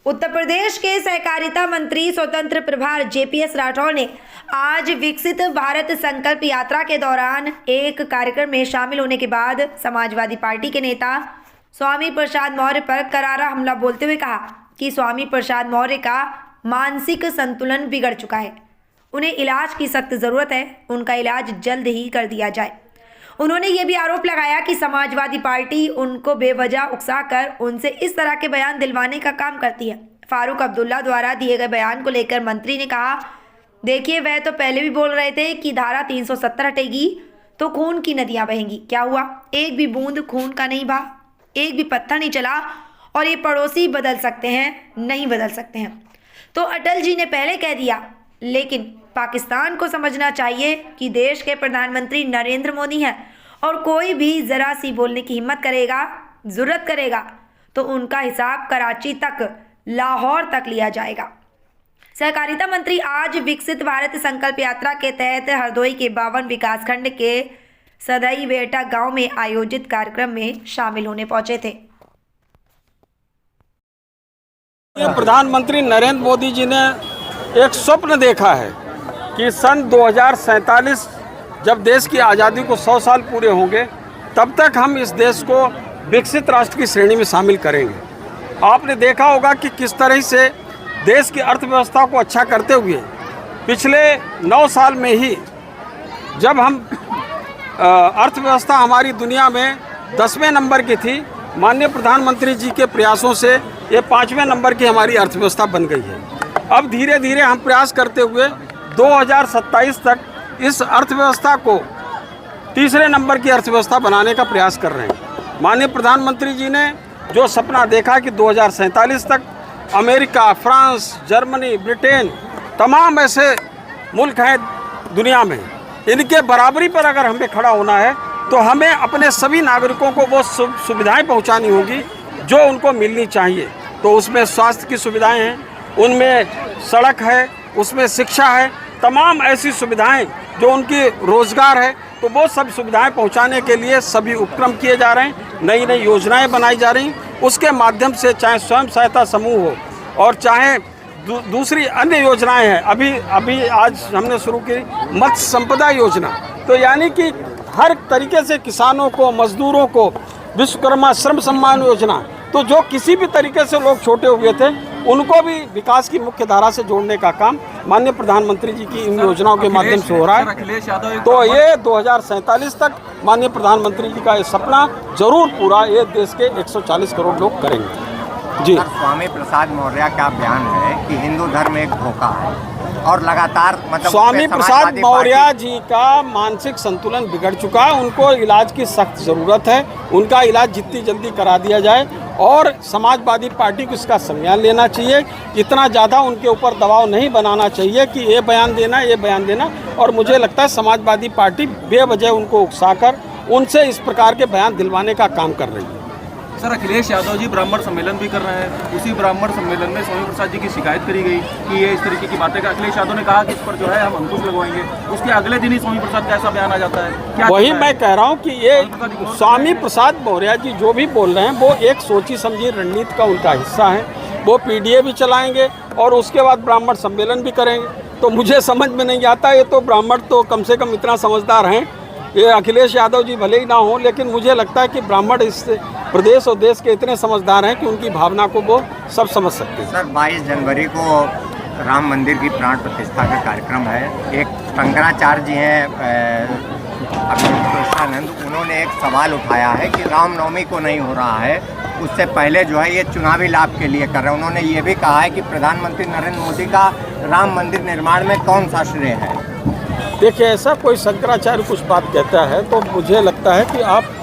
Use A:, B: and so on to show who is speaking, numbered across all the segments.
A: उत्तर प्रदेश के सहकारिता मंत्री स्वतंत्र प्रभार जेपीएस राठौर ने आज विकसित भारत संकल्प यात्रा के दौरान एक कार्यक्रम में शामिल होने के बाद समाजवादी पार्टी के नेता स्वामी प्रसाद मौर्य पर करारा हमला बोलते हुए कहा कि स्वामी प्रसाद मौर्य का मानसिक संतुलन बिगड़ चुका है, उन्हें इलाज की सख्त ज़रूरत है, उनका इलाज जल्द ही कर दिया जाए। उन्होंने ये भी आरोप लगाया कि समाजवादी पार्टी उनको बेवजह उकसाकर उनसे इस तरह के बयान दिलवाने का काम करती है। फारूक अब्दुल्ला द्वारा दिए गए बयान को लेकर मंत्री ने कहा, देखिए वह तो पहले भी बोल रहे थे कि धारा 370 हटेगी तो खून की नदियां बहेंगी। क्या हुआ? एक भी बूंद खून का नहीं बहा, एक भी पत्थर नहीं चला। और ये पड़ोसी बदल सकते हैं, नहीं बदल सकते हैं। तो अटल जी ने पहले कह दिया, लेकिन पाकिस्तान को समझना चाहिए कि देश के प्रधानमंत्री नरेंद्र मोदी हैं और कोई भी ज़रा सी बोलने की हिम्मत करेगा, ज़रूरत करेगा तो उनका हिसाब कराची तक, लाहौर तक लिया जाएगा। सहकारिता मंत्री आज विकसित भारत संकल्प यात्रा के तहत हरदोई के 52 विकासखंड के सदई बेटा गांव में आयोजित कार्यक्रम में शामिल होने पहुंचे थे।
B: प्रधानमंत्री नरेंद्र मोदी जी ने एक स्वप्न देखा है कि सन 2047 जब देश की आज़ादी को 100 साल पूरे होंगे तब तक हम इस देश को विकसित राष्ट्र की श्रेणी में शामिल करेंगे। आपने देखा होगा कि किस तरह से देश की अर्थव्यवस्था को अच्छा करते हुए पिछले 9 साल में ही जब हम अर्थव्यवस्था हमारी दुनिया में 10वें नंबर की थी, माननीय प्रधानमंत्री जी के प्रयासों से ये 5वें नंबर की हमारी अर्थव्यवस्था बन गई है। अब धीरे धीरे हम प्रयास करते हुए 2027 तक इस अर्थव्यवस्था को तीसरे नंबर की अर्थव्यवस्था बनाने का प्रयास कर रहे हैं। माननीय प्रधानमंत्री जी ने जो सपना देखा कि 2047 तक अमेरिका, फ्रांस, जर्मनी, ब्रिटेन, तमाम ऐसे मुल्क हैं दुनिया में, इनके बराबरी पर अगर हमें खड़ा होना है तो हमें अपने सभी नागरिकों को वो सुविधाएं पहुंचानी होगी जो उनको मिलनी चाहिए। तो उसमें स्वास्थ्य की सुविधाएं हैं, उनमें सड़क है, उसमें शिक्षा है, तमाम ऐसी सुविधाएं जो उनकी रोज़गार है, तो वो सब सुविधाएं पहुंचाने के लिए सभी उपक्रम किए जा रहे हैं, नई नई योजनाएं बनाई जा रही। उसके माध्यम से चाहे स्वयं सहायता समूह हो और चाहे दूसरी अन्य योजनाएं हैं। अभी आज हमने शुरू की मत्स्य संपदा योजना, तो यानी कि हर तरीके से किसानों को, मजदूरों को विश्वकर्मा श्रम सम्मान योजना, तो जो किसी भी तरीके से लोग छोटे हुए थे उनको भी विकास की मुख्य धारा से जोड़ने का काम माननीय प्रधानमंत्री जी की इन योजनाओं के माध्यम से हो रहा है। तो ये 2047 तक माननीय प्रधानमंत्री जी का ये सपना जरूर पूरा ये देश के 140 करोड़ लोग करेंगे। जी,
C: स्वामी प्रसाद मौर्य का बयान है कि हिंदू धर्म एक धोखा है और लगातार मतलब
B: स्वामी प्रसाद मौर्य जी का मानसिक संतुलन बिगड़ चुका है, उनको इलाज की सख्त ज़रूरत है। उनका इलाज जितनी जल्दी करा दिया जाए और समाजवादी पार्टी को इसका संज्ञान लेना चाहिए। इतना ज़्यादा उनके ऊपर दबाव नहीं बनाना चाहिए कि ये बयान देना। और मुझे लगता है समाजवादी पार्टी बेवजह उनको उकसाकर उनसे इस प्रकार के बयान दिलवाने का काम कर रही है।
D: सर, अखिलेश यादव जी ब्राह्मण सम्मेलन भी कर रहे हैं, उसी ब्राह्मण सम्मेलन में स्वामी प्रसाद जी की शिकायत करी गई कि ये इस तरीके की बातें। अखिलेश यादव ने कहा कि इस पर जो है हम अंकुश लगवाएंगे, उसके अगले दिन ही स्वामी प्रसाद का ऐसा बयान आ जाता है। क्या
B: वही मैं कह रहा हूँ कि ये स्वामी प्रसाद मौर्य जी जो भी बोल रहे हैं वो एक सोची समझी रणनीति का उनका हिस्सा है। वो पीडीए भी चलाएंगे और उसके बाद ब्राह्मण सम्मेलन भी करेंगे। तो मुझे समझ में नहीं आता, ये तो ब्राह्मण तो कम से कम इतना समझदार हैं, ये अखिलेश यादव जी भले ही ना हो, लेकिन मुझे लगता है कि ब्राह्मण इस प्रदेश और देश के इतने समझदार हैं कि उनकी भावना को वो सब समझ सकते हैं।
C: सर, 22 जनवरी को राम मंदिर की प्राण प्रतिष्ठा का कार्यक्रम है। एक शंकराचार्य जी हैं अभिनंद, उन्होंने एक सवाल उठाया है कि रामनवमी को नहीं हो रहा है, उससे पहले जो है ये चुनावी लाभ के लिए कर रहे हैं। उन्होंने ये भी कहा है कि प्रधानमंत्री नरेंद्र मोदी का राम मंदिर निर्माण में कौन सा श्रेय है।
B: देखिए, ऐसा कोई शंकराचार्य कुछ बात कहता है तो मुझे लगता है कि आप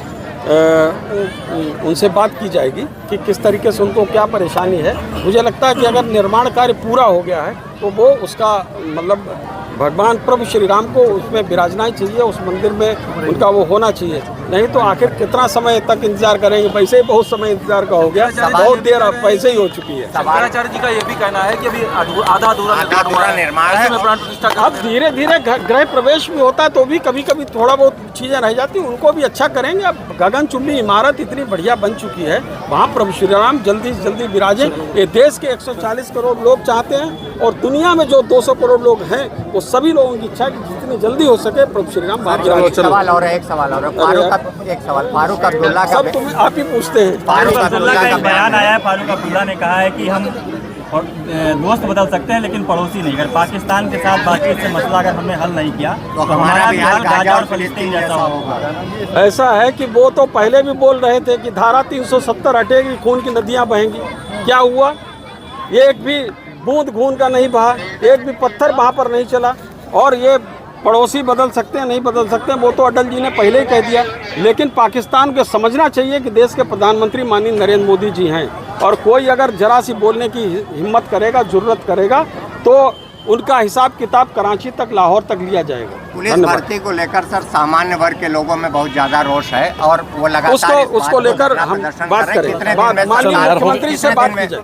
B: उनसे बात की जाएगी कि किस तरीके से उनको क्या परेशानी है। मुझे लगता है कि अगर निर्माण कार्य पूरा हो गया है तो वो उसका मतलब भगवान प्रभु श्री राम को उसमें विराजना ही चाहिए, उस मंदिर में उनका वो होना चाहिए। नहीं तो आखिर कितना समय तक इंतजार करेंगे? वैसे ही बहुत समय इंतजार का हो गया, बहुत देर पैसे ही हो चुकी है।
D: शंकराचार्य जी का ये भी कहना है कि अभी आधा अधूरा निर्माण
C: है।
D: प्राण प्रतिष्ठा
B: अब धीरे धीरे गृह प्रवेश भी होता है तो भी कभी कभी थोड़ा बहुत चीज़ें रह जाती, उनको भी अच्छा करेंगे। अब गगनचुंबी इमारत इतनी बढ़िया बन चुकी है, वहाँ प्रभु श्री राम जल्दी से जल्दी विराजे। ये देश के 140 करोड़ लोग चाहते हैं और दुनिया में जो 200 करोड़ लोग हैं वो सभी लोगों की इच्छा है कि जितनी जल्दी हो सके प्रभु श्री राम बाहर विराजे।
C: एक सवाल और है, फारूक अब्दुल्ला का,
B: सब तुम्हें आप ही पूछते हैं।
C: फारूक अब्दुल्ला का
E: बयान आया है। फारूक अब्दुल्ला ने कहा है कि हम दोस्त बदल सकते हैं लेकिन पड़ोसी नहीं। अगर पाकिस्तान के साथ बातचीत से मसला अगर हमने हल नहीं किया तो हमारा बिहार गाजा और फलस्तीन जैसा होगा।
B: ऐसा है कि वो तो पहले भी बोल रहे थे कि धारा 370 हटेगी, खून की नदियां बहेंगी। क्या हुआ? एक भी बूंद खून का नहीं बहा, एक भी पत्थर वहाँ पर नहीं चला। और ये पड़ोसी बदल सकते हैं नहीं बदल सकते हैं वो तो अटल जी ने पहले ही कह दिया। लेकिन पाकिस्तान को समझना चाहिए कि देश के प्रधानमंत्री माननीय नरेंद्र मोदी जी हैं और कोई अगर जरा सी बोलने की हिम्मत करेगा, जुर्रत करेगा तो उनका हिसाब किताब कराची तक, लाहौर तक लिया जाएगा।
C: पुलिस भर्ती को लेकर सर सामान्य वर्ग के लोगों में बहुत ज्यादा रोष है और वो लगातार
B: उसको लेकर हम बात करें, माननीय मुख्यमंत्री से बात की जाए।